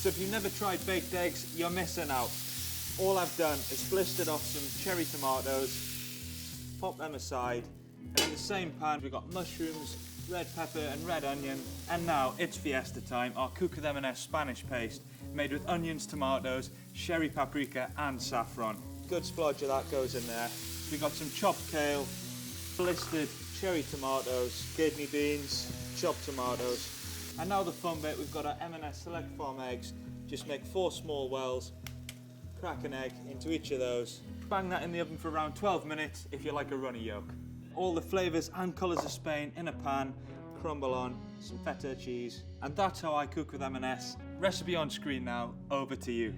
So if you've never tried baked eggs, you're missing out. All I've done is blistered off some cherry tomatoes, pop them aside, and in the same pan we've got mushrooms, red pepper and red onion, and now it's fiesta time, our Cook With M&S Spanish paste, made with onions, tomatoes, cherry paprika and saffron. Good splodge of that goes in there. We've got some chopped kale, blistered cherry tomatoes, kidney beans, chopped tomatoes, and now the fun bit, we've got our M&S Select Farm eggs. Just make 4 small wells, crack an egg into each of those, bang that in the oven for around 12 minutes if you like a runny yolk. All the flavours and colours of Spain in a pan, crumble on some feta cheese, and that's how I cook with M&S. Recipe on screen now, over to you.